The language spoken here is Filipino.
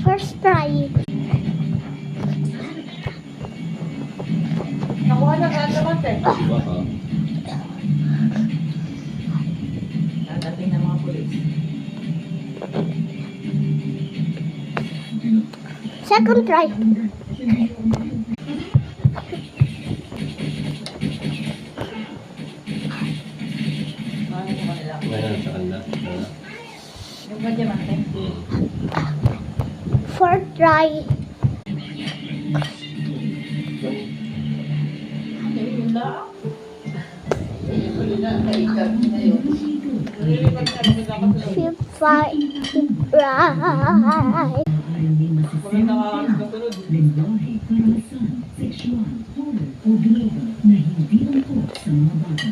First try. Nakuha na ka naman, te. Dadating ng mga pulis. Second try. Ano mo kanila? Ngayon sa kanila. Yung ba diyan, te? Fourth try. Yun lang. Yun lang. Naikat na yun. Nalilipat ka na magkakasunod. Fifth try. Kung nakakasunod. Lenggwahe, karanasan, sexual, horror o droga na hindi angkop sa mga bata.